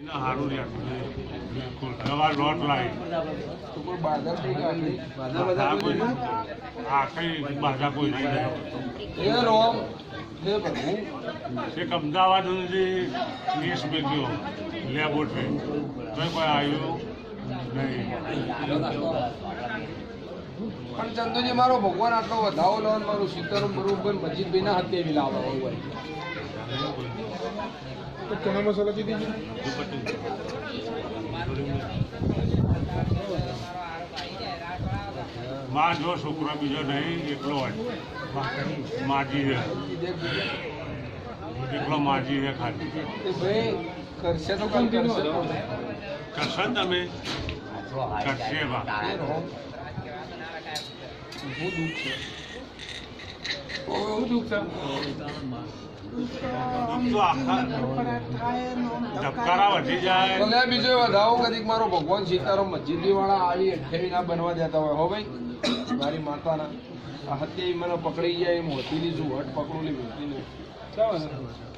સારું બિલકુલ દવા લોટ લાવી તો કોઈ બાધા થઈ ગઈ આ કઈ બાધા કોઈ નહીં એ રોમ હે પ્રભુ એક અમદાવાદ સુધી કેસ મેળ્યો લેબોરેટરી તો કોઈ આવ્યું નહીં. પણ ચંદુજી મારો ભગવાન આટલો વધાવો લો મારું સીતારામ બરોબર મસ્જિદભાઈ ના હાથે એવી લાવો હોય ચણા મસાલા દીધી માં જો છોકરો બીજો નહીં એકલો હોય માજી છે એકલો માજી છે ખાલી ભાઈ કરશે તો કામ કરશે કરશો ને તમે કરશે બા બહુ દુઃખ છે બહુ દુઃખ છે તો આખા ધબકારા વધી જાય. ભલે બીજો વધાવો કદીક મારો ભગવાન સીતારામ મસ્જિદી વાળા આવી 28 ના બનવા દેતા હોય હો ભાઈ મારી માતાના આ હત્યા મને પકડી જાય એમ હોતી લીધું હટ પકડું લીધું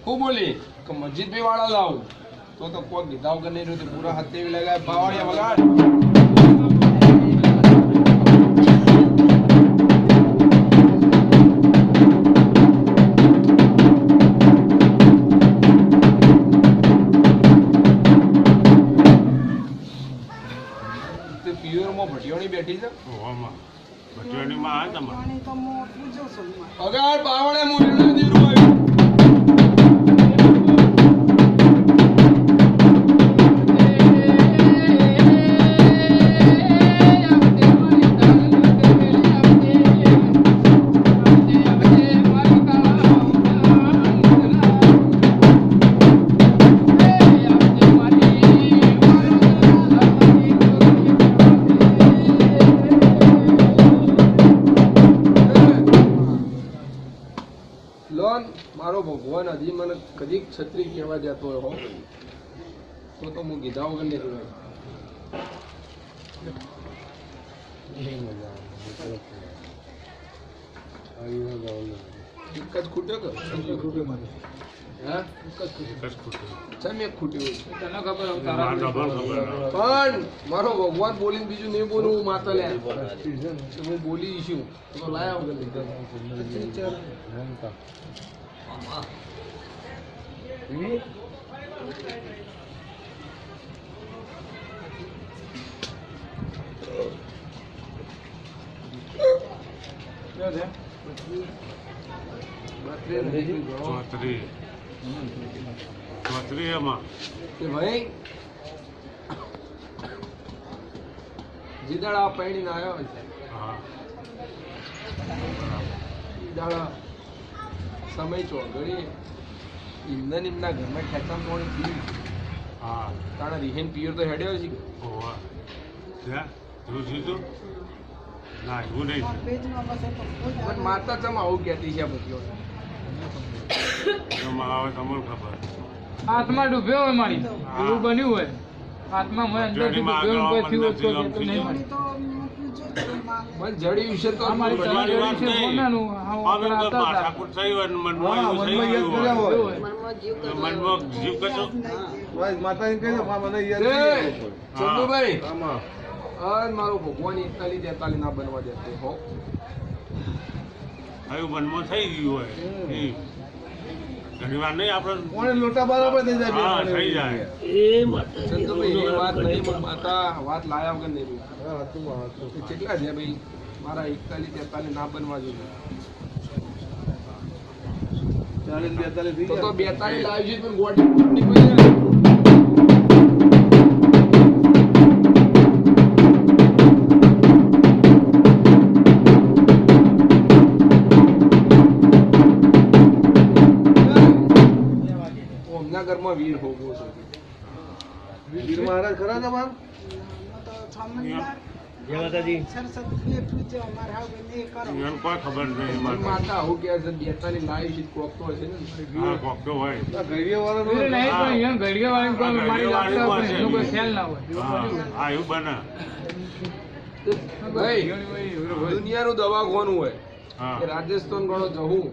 હું બોલી કે મસ્જિદભાઈ વાળા લાવું તો કોઈ દીધા વગર નહીં રહ્યું પૂરા હત્યા લગાય બાવાળિયા વગાડ ભટિયોની બેઠી છે ભટિયોની માં આવે તમારે અગાડ બાવળે મુરડા દીરું આવ્યું મારો ભગવાન હજી મને કદીક છત્રી કહેવા જતો હો તો હું કીધા વગર નહીં રહ્યો એક જ ખૂટ્યો કે હા એક ખૂટ્યો પણ મારો ભગવાન બોલીને બીજું નહીં બોલું હું માતા લે હું બોલી છું તો લાયા વગર લીધા ચોત્રી એમાં ભાઈ જીદાળા પૈણીને આવ્યો છે જીદાળા સમય ચોગડી ઇંધન એમના ઘરમાં ખેંચાણ પાણી પીવું તાણા રિહેન પિયર તો હેડ્યો છે ના એવું નહીં પણ માતા ચમ આવું કહેતી છે બધી આવે તમને ખબર હાથમાં ડૂબ્યો હોય મારી એવું બન્યું હોય હાથમાં મને અંદર ડૂબ્યો કોઈ થયું તો નહીં મળી મન જડી વિશે તો અમારી જડી વિશે બોલવાનું હા માથાકૂટ થઈ હોય મનમાં જીવ કશો માતા ચંદુભાઈ મારો ભગવાન 41 43 ના બનવા દેતો હો આવ્યું મનમાં થઈ ગયું હોય ઘણી વાર નહીં આપણે લોટા બરાબર થઈ જાય થઈ જાય ચંદુભાઈ એ વાત નહીં પણ માતા વાત લાયા વગર નહીં કેટલા છે ભાઈ મારા 41 43 ના બનવા જોઈએ 40 42 તો 42 લાવી છે પણ ગોડી નીકળી જાય ઘરમાં વીર હોગો છે વીર મહારાજ ખરા તમાર જય માતાજી કોઈ ખબર નહીં માતા આવું કે છે બેતાની લાવી છે કોકતો હશે ને હા કોકતો હોય ઘડિયા વાળો નહીં પણ એમ ઘડિયા વાળી કોઈ મારી લાગતા હોય એનો કોઈ ખ્યાલ ના હોય હા એવું બને ભાઈ દુનિયાનું દવાખાનું હોય કે રાજસ્થાન ગણો જવું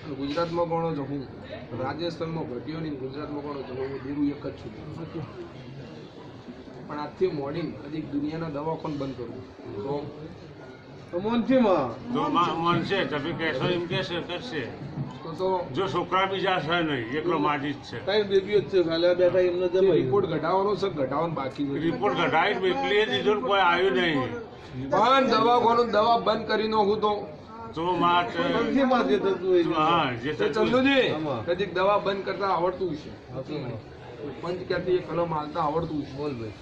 ગુજરાતમાં કોણો જવું, રાજસ્થાનમાં ઘટ્યો નહીં, ગુજરાતમાં કોણો જવું, હું દેરું એક જ છું. પણ આજથી મોડી હજી દુનિયાના દવાખાન બંધ કરવું તો મનશે તમે કહેશો એમ કહેશે કરશે. તો જો છોકરા બીજા છે નહીં, એકલો માજી જ છે. રિપોર્ટ ઘટાડવાનો છે, ઘટાડવાનું બાકી છે. રિપોર્ટ ઘટાડી મોકલી દીધો ને કોઈ આવ્યું નહીં. પણ દવાખાનું દવા બંધ કરી નાખું તો માર હા જે તો ચંદુજી કદીક દવા બંધ કરતા આવડતું છે, પંચ ક્યાંથી એ કલમ હાલતા આવડતું છે. બોલ ભાઈ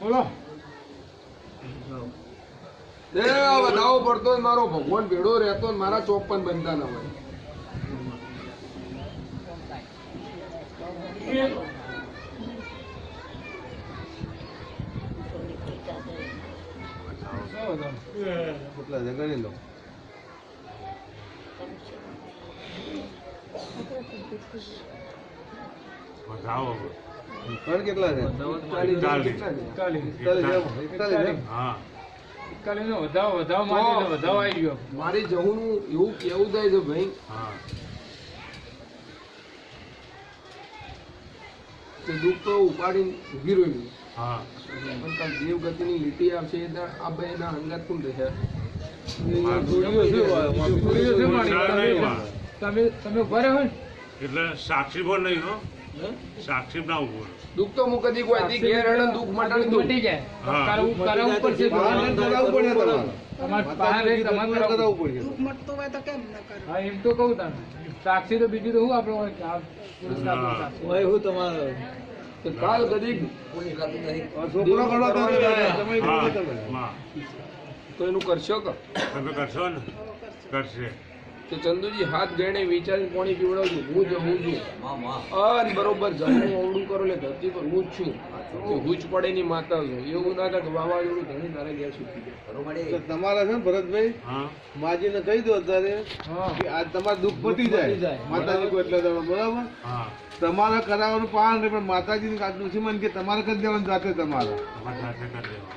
બોલો. વધાવો પડતો હોય, મારો ભગવાન ભેડો રહેતો ને મારા ચોક પણ બનતા ના હોય. ગણી લો. વધાવો કેટલા છે? 41. હા વધાવો માંગે તો વધાવો આવી ગયો. મારી જવું એવું કેવું થાય છે ભાઈ હા કે દુઃખ તો ઉપાડીને ઉભી રહ્યું. હા પણ કાલ દેવગતિની લીટી આવશે એ દાડ આ બે ના અંગાત કોણ રહેશે? તમે ઉભા રહ્યો ને એટલે સાક્ષી પણ નહીં હો, સાક્ષી ના ઉભો. દુઃખ તો હું કદી કોઈ હતી ઘેર હેડે દુઃખ મટાડી દઉં. મટી જાય. હા. કરાવવું પડશે. તમારે પાસે તમારે કરાવવું પડશે. હા એમ તો કહું તમે સાક્ષી તો બીજું તો શું આપણે તો કાલ કદી હા તો એનું કરશો કે તમે કરશો ને કરશે. તો ચંદુજી હાથ ગણે વિચારીને પાણી પીવડાવજો. હું જવું છું અને બરોબર જમવું અવડું કરો એટલે ધરતી પર હું જ છું. હુજ પડે ની માતા છું. એવું ના થાય કે વાવાઝોડું ઘણી તારે ગયા સુધી તમારા છે ને ભરતભાઈ, હા માજીને કહી દો અત્યારે કે આજ તમારું દુઃખ પતી જાય. માતાજી કોઈ એટલે બરાબર હા તમારે કરાવવાનું પાન નહીં, પણ માતાજીને કાઢનું છે મને કે તમારે કરી દેવાનું જાતે તમારે. તમારે સાથે કરી દેવા.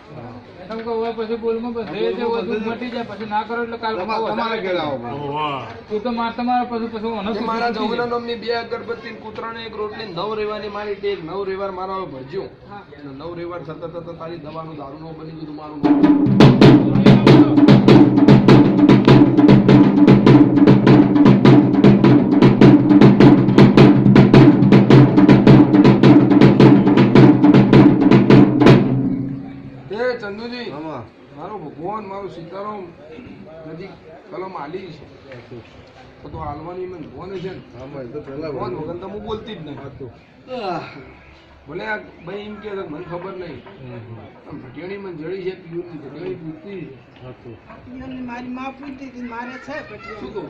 એમ કે હવે પછી બોલમાં બધે જે હોય દુઃખ મટી જાય પછી ના કરો એટલે કાલ તમારે ઘેરાવો. ઓવા એ તો તમારા પછી પછી મને કે મારા જવના નામની 2 અગરબત્તી ને કૂતરાને 1 રોટલી 9 રહેવાની મારી ટેક. 9 રવિવાર મારા હવે ભરજો. 9 રવિવાર થતા થતા તારી દવાનું દારૂ નો બની ગયું મારું. ચંદુજી આમાં મારો ભગવાન મારો સીતારામ નજીક કલમ આલી છે તો હાલવાની મને ભગવાન છે ને આમાં એ તો પહેલા ભગવાન વગર તો હું બોલતી જ નહીં. હતું. ભલે આ ભાઈ એમ કે મને ખબર નહીં ભટિયાણી મને જડી છે પીવતી ભટિયાણી પૂછતી હતું. મારી માં પૂછતી હતી મારે છે શું પટિયાળી. કહું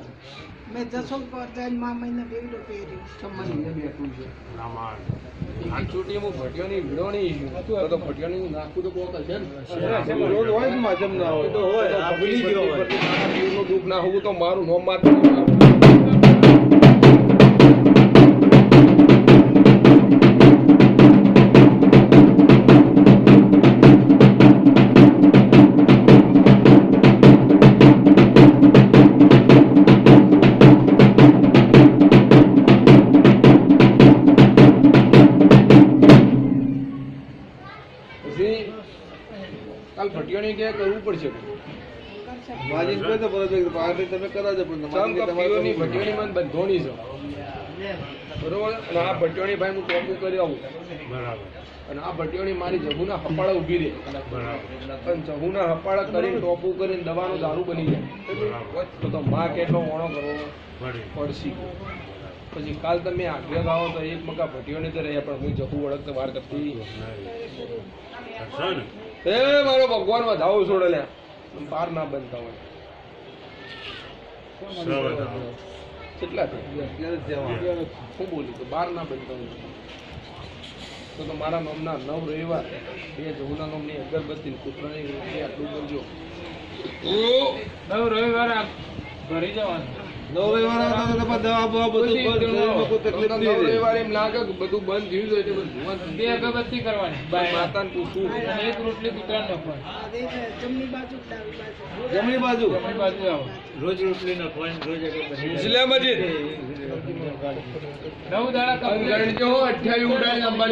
મેં જસોલ પર જઈને માં મહિને બેગડો પહેર્યું. છું મને બેઠું છે રામાયણ આ ચોટી હું ભટિયાની વિડોણી તો ભટિયાણી હું નાખું તો કોક હશે ને રોજ હોય ને માધ્યમ ના હોય તો હોય. આ ભૂલી ગયો હોય. મારા જીવનું દુઃખ ના હોવું તો મારું નોમ માત્ર કાલ ભટિયાણી કે કરવું પડશે. માજીને કહે તો ભરતભાઈ પાર્ટી તમે કરાવજો, પણ માજીને પીઓની તમારે ભટિયાણી મને બંધોણી છે બરોબર. અને આ ભટિયાણી ભાઈ હું ટોપું કરી આવું બરાબર અને આ ભટિયાણી મારી જહુના હપાળા ઊભી રહે બરાબર અને જહુના હપાળા કરીને ટોપું કરીને દવાનો દારૂ બની જાય તો માં કેટલો ઓણો કરવો બળી પડશે. પછી કાલ તમે આગ્રહ આવો તો એક મકા ભટિયાણી તો રહે પણ હું જહુ વળગતો વાર કરતી કરશો ને એ મારો ભગવાન વધાવો છોડે લ્યા પાર ના બનતા હોય કેટલા શું બોલી તો બાર ના બનતા હોય તો મારા નામના 9 રવિવાર 2 જહુના નામની અગરબત્તી ને કૂતરાની રોટલી આટલું કરજો. રવિવારે ભરી જવાનું. નવ રવિવાર આવતા તો તમારે દવા બવા બધું બંધ, શરીરમાં કોઈ તકલીફ તમને નહીં રહે. રવિવારે એમ લાગે કે બધું બંધ થયું છે એટલે બધું બે અગરબત્તી કરવાની માતાને પૂછવું અને એક રોટલી કૂતરાને નાખવાની આ દેખ, જમણી બાજુ કે ડાબી બાજુ જમણી બાજુ જમણી બાજુ આવો મુસ્લિમ મસ્જિદ 9 દાડા complete. ગણજો 28 ઉડાડી અંબાજી